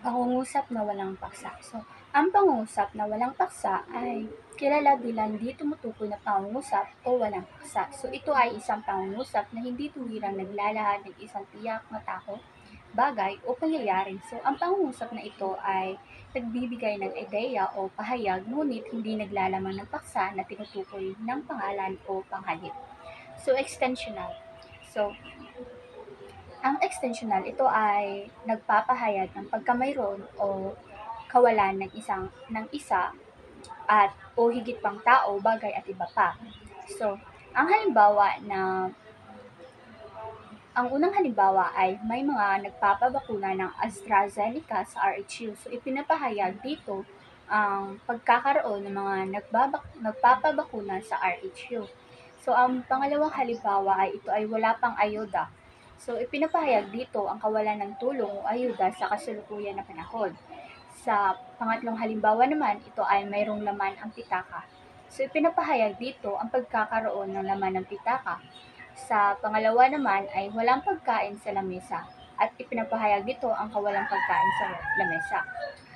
Pangungusap na walang paksa. So, ang pangungusap na walang paksa ay kilala bilang di tumutukoy na pangungusap o walang paksa. So, ito ay isang pangungusap na hindi tuwirang naglalahad ng isang tiyak na tao, bagay o pangyayari. So, ang pangungusap na ito ay nagbibigay ng ideya o pahayag ngunit hindi naglalaman ng paksa na tinutukoy ng pangalan o panghalip. So, extensional. So, ang extensional, ito ay nagpapahayag ng pagkamayroon o kawalan ng isa at o higit pang tao, bagay at iba pa. So, ang halimbawa na ang unang halimbawa ay may mga nagpapabakuna ng AstraZeneca sa RHU. So, ipinapahayag dito ang pagkakaroon ng mga nagpapabakuna sa RHU. So, ang pangalawang halimbawa ay ito ay wala pang ayuda. So, ipinapahayag dito ang kawalan ng tulong o ayuda sa kasalukuyan na panahon. Sa pangatlong halimbawa naman, ito ay mayroong laman ang pitaka. So, ipinapahayag dito ang pagkakaroon ng laman ng pitaka. Sa pangalawa naman ay walang pagkain sa lamesa at ipinapahayag dito ang kawalang pagkain sa lamesa.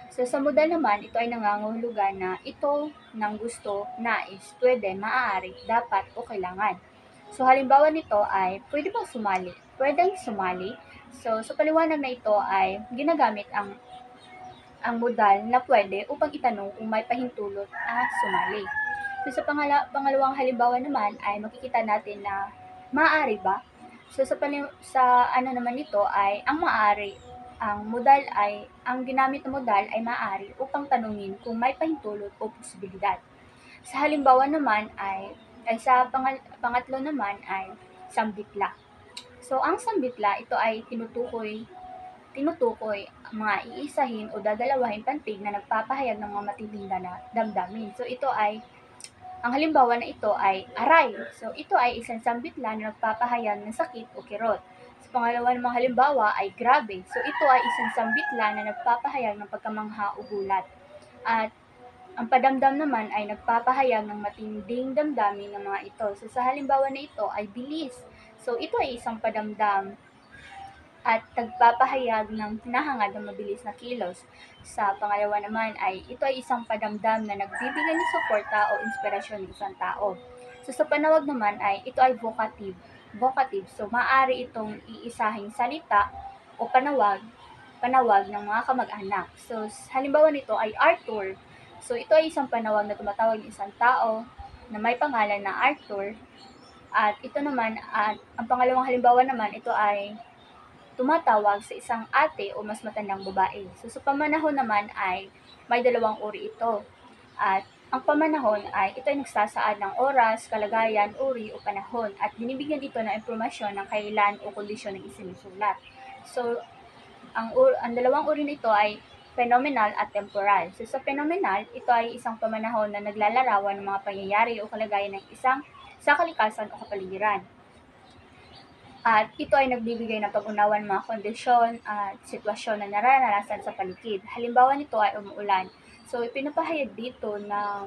So sa modal naman, ito ay nangangahulugan na ito ng gusto, nais, pwede, maaari, dapat o kailangan. So halimbawa nito ay pwede bang sumali? Pwedeng sumali. So sa paliwanag na ito ay ginagamit ang modal na pwede upang itanong kung may pahintulot na sumali. So sa pangalawang halimbawa naman ay makikita natin na maaari ba? So sa ano naman nito ay ang maaari, ang ginamit na modal ay maaari upang tanungin kung may pahintulot o posibilidad. Sa halimbawa naman ay sa pangatlo naman ay sambitla. So ang sambitla ito ay tinutukoy ang mga iisahin o dadalawahin pantig na nagpapahayag ng mga matinding damdamin. So ito ay ang halimbawa na ito ay aray. So ito ay isang sambitla na nagpapahayag ng sakit o kirot. Sa pangalawa namang halimbawa ay grabe. So ito ay isang sambitla na nagpapahayag ng pagkamangha o gulat. At ang padamdam naman ay nagpapahayag ng matinding damdamin ng mga ito. So sa halimbawa na ito ay bilis. So ito ay isang padamdam at nagpapahayag ng hinahangad ng mabilis na kilos. Sa pangalawa naman ay ito ay isang padamdam na nagbibigay ng suporta o inspirasyon ng isang tao. So sa panawag naman ay ito ay vocative. Vocative. So maaari itong iisahing salita o panawag ng mga kamag-anak. So halimbawa nito ay Arthur. So ito ay isang panawag na tumatawag ng isang tao na may pangalan na Arthur. At ito naman, at ang pangalawang halimbawa naman, ito ay tumatawag sa isang ate o mas matandang babae. So sa pamanahon naman ay may dalawang uri ito. At ang pamanahon ay ito ay nagsasaad ng oras, kalagayan, uri o panahon at binibigyan ito ng impormasyon ng kailan o kondisyon ng isinusulat. So ang dalawang uri nito ay phenomenal at temporal. So sa phenomenal, ito ay isang pamanahon na naglalarawan ng mga pangyayari o kalagayan ng isang sa kalikasan o kapaligiran. At ito ay nagbibigay ng pag-unawa ng mga kondisyon at sitwasyon na nararanasan sa paligid. Halimbawa nito ay umuulan. So ipinapahayag dito na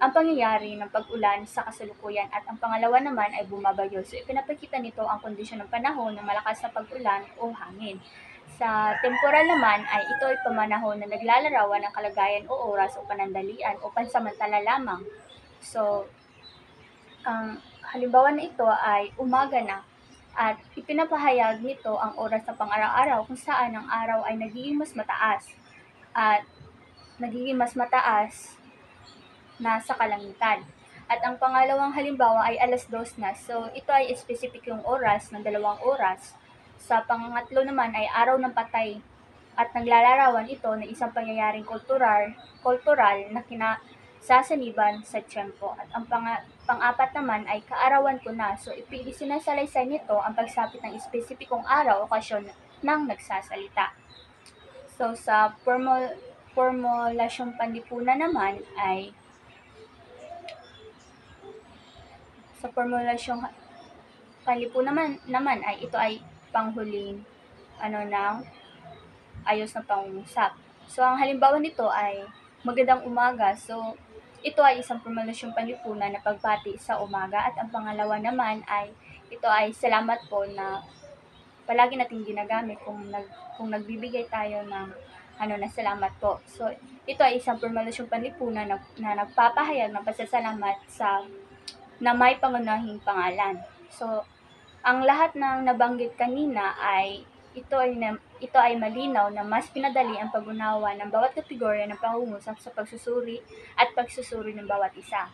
ang pangyayari ng pag-ulan sa kasalukuyan at ang pangalawa naman ay bumabagyo. So ipinapakita nito ang kondisyon ng panahon ng malakas na pag-ulan o hangin. Sa temporal naman ay ito ay pamanahon na naglalarawan ng kalagayan o oras o panandalian o pansamantala lamang. So ang halimbawa na ito ay umaga na at ipinapahayag nito ang oras sa pang-araw-araw kung saan ang araw ay nagiging mas mataas at nagiging mas mataas na sa kalangitan. At ang pangalawang halimbawa ay alas 2 na. So ito ay specific yung oras ng 2 oras. Sa pangatlo naman ay araw ng patay at naglalarawan ito ng isang pangyayaring kultural na kinasasaniban sa tiyempo. At ang pang-apat naman ay kaarawan ko na. So isinasalaysay nito ang pagsapit ng espesipikong araw o okasyon ng nagsasalita. So sa formulasyong panlipunan naman ay sa formulasyong naman ay ito ay panghuling ng ayos na pangungusap. So ang halimbawa nito ay magandang umaga. So ito ay isang formulasyong panlipunan na pagbati sa umaga at ang pangalawa naman ay ito ay salamat po na palagi nating ginagamit kung nagbibigay tayo ng na salamat po. So, ito ay isang formulasyong panlipunan na nagpapahayag ng pasasalamat na may pangunahing pangalan. So, ang lahat ng nabanggit kanina ay ito ay malinaw na mas pinadali ang pag-unawa ng bawat kategorya ng pangungusap sa pagsusuri at pagsusuri ng bawat isa.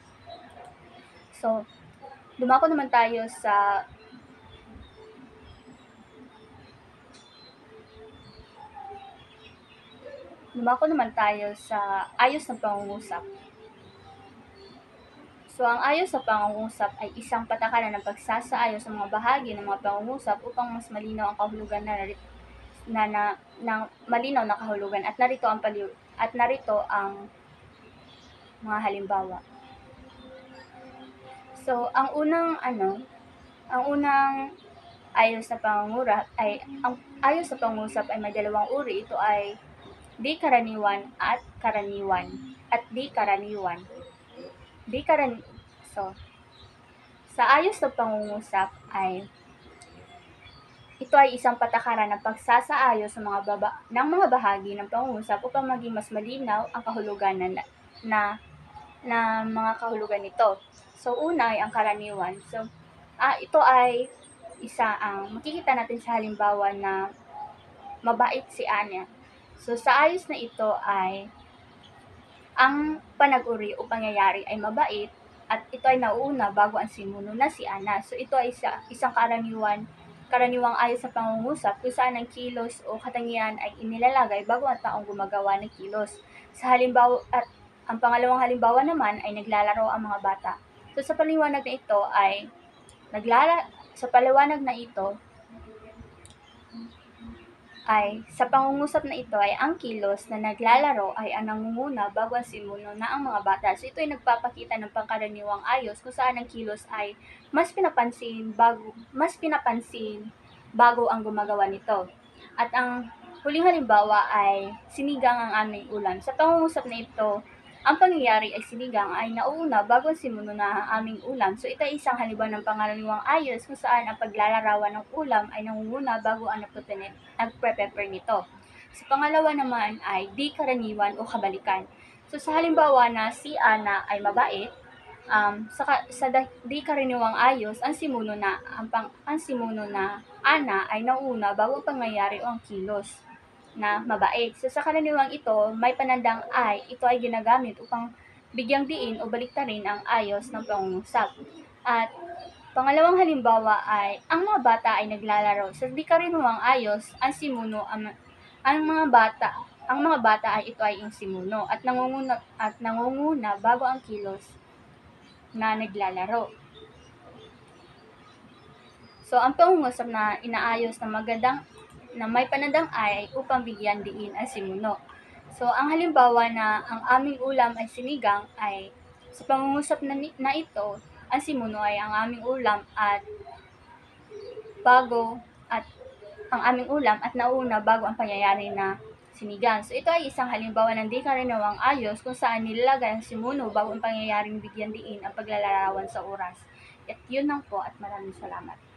So, dumako naman tayo sa ayos ng pangungusap. So, ang ayos sa pangungusap ay isang patakaran ng pagsasaayos ng mga bahagi ng mga pangungusap upang mas malinaw ang kahulugan ng malinaw na kahulugan at narito ang mga halimbawa. So, ang unang ayos na pangungusap ay may dalawang uri. Ito ay di karaniwan at karaniwan at di karaniwan. So, sa ayos na pangungusap ito ay isang patakaran ng pagsasaayos ng mga bahagi ng pangungusap upang maging mas malinaw ang kahulugan na mga kahulugan nito. So, una ay ang karaniwan. So, ito ay makikita natin sa halimbawa na mabait si Ana. So, sa ayos na ito ay ang panag-uri o pangyayari ay mabait at ito ay nauuna bago ang sinuno na si Ana. So, ito ay isang karaniwang ayos sa pangungusap kung saan ang kilos o katangian ay inilalagay bago ang taong gumagawa ng kilos. At ang pangalawang halimbawa naman ay naglalaro ang mga bata. So, sa paliwanag na ito sa pangungusap na ito ay ang kilos na naglalaro ay ang nangunguna bago ang sinuno na ang mga bata. So, ito ay nagpapakita ng pangkaraniwang ayos kung saan ang kilos ay mas pinapansin bago ang gumagawa nito. At ang huling halimbawa ay sinigang ang aming ulam. Sa pangungusap na ito, ang pangyayari ay sinigang ay nauuna bago ang sinuno na ang aming ulam. So, ito ay isang halimbawa ng pangkaraniwang ayos kung saan ang paglalarawan ng ulam ay nangunguna bago ang nagpre-prepare nito. Sa pangalawa naman ay di karaniwan o kabalikan. So, sa halimbawa na si Ana ay mabait, sa di karaniwang ayos, ang simuno na Ana ay nauuna bago ang pangyayari o ang kilos na mabait. So, sa karaniwang ito, may panandang ito ay ginagamit upang bigyang diin o baliktarin ang ayos ng pangungusap. At pangalawang halimbawa ay ang mga bata ay naglalaro. Sa di karaniwang ayos, ang mga bata ay ito ay yung simuno at nangunguna bago ang kilos na naglalaro. So, ang pangungusap na inaayos na may panandang ay upang bigyan diin ang simuno. So, ang halimbawa na ang aming ulam ay sinigang ay sa pangungusap na ito, ang simuno ay ang aming ulam at nauna bago ang pangyayari na sinigang. So, ito ay isang halimbawa ng di karaniwang ayos kung saan nilalagay ang simuno bago ang pangyayaring bigyan diin ang paglalarawan sa oras. At yun lang po at maraming salamat.